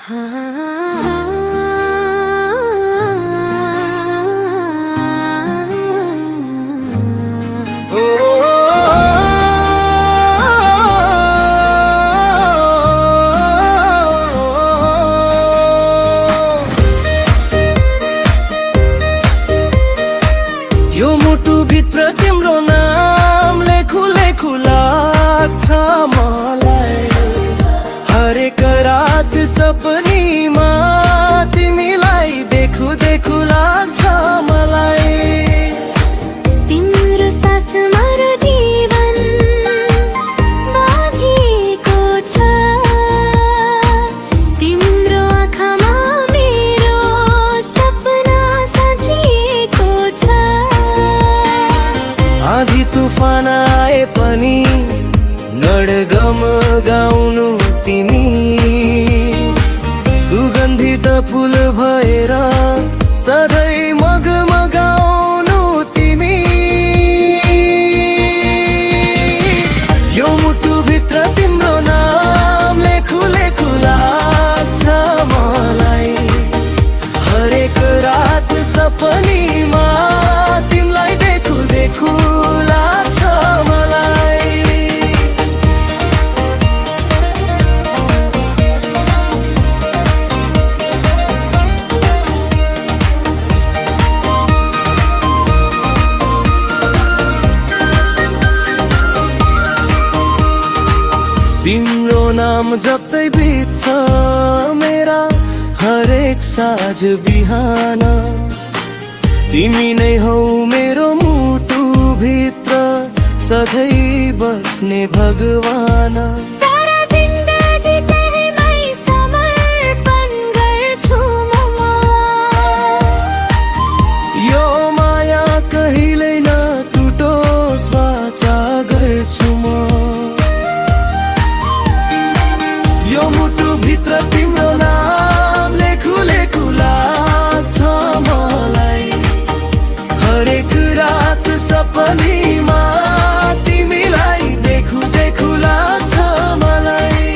यो मुटुभित्र तिम्रो नाम लेखु लेखु लाग्छ मलाई। हरेक रात सपनीमा तिमीलाई देखु देखु लाग्छ मलाई। तिम्रो सासमा र जीवन बाँधिएको छ, तिम्रो आँखामा मेरो सपना साँचिएको छ। आँधी तूफान आए पनि नडगम गाउनु तिमी, सुगन्धित फूल भएर सधैँ मगमगाउनु तिमी। यो मुटुभित्र तिम्रो नाम लेखु लेखु लाग्छ मलाई। हरेक रात सपनीमा तिमीलाई देखु देखु लाग्छ मलाई। तिम्रो नाम जप्दै बित्छ मेरा हरेक साँझ बिहान। तिमी नै हौ मेरो मुटु भित्र सधैँ बस्ने भगवान। सारा जिन्दगी तिमीमै समर्पण गर्छु म। यो माया कहिल्यै नटुटोस् वाचा गर्छु म। यो मुटुभित्र तिम्रो नाम लेखु लेखु लाग्छ मलाई। हरेक रात सपनीमा तिमीलाई देखु देखु लाग्छ मलाई।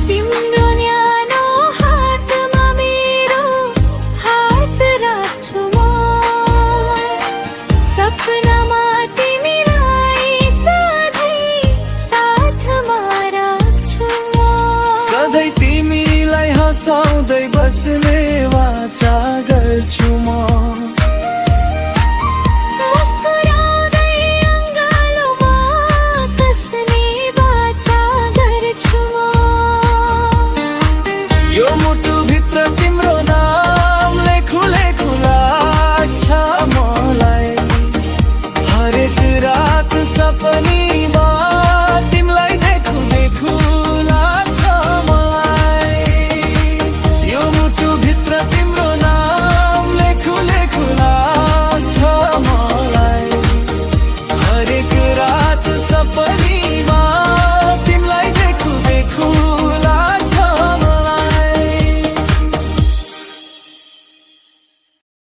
तिम्रो न्यानो हातमा मेरो हात राख्छु म। सपनामा तिमीलाई सधैँ साथमा राख्छु म। सधैँ तिमीलाई हँसाउँदै बस्ने वाचा गर्छु म। मुस्कुराउँदै अँगालोमा कस्ने वाचा गर्छु म। यो मुटुभित्र तिम्रो नाम लेखु लेखु लाग्छ मलाई। हरेक रात सपनी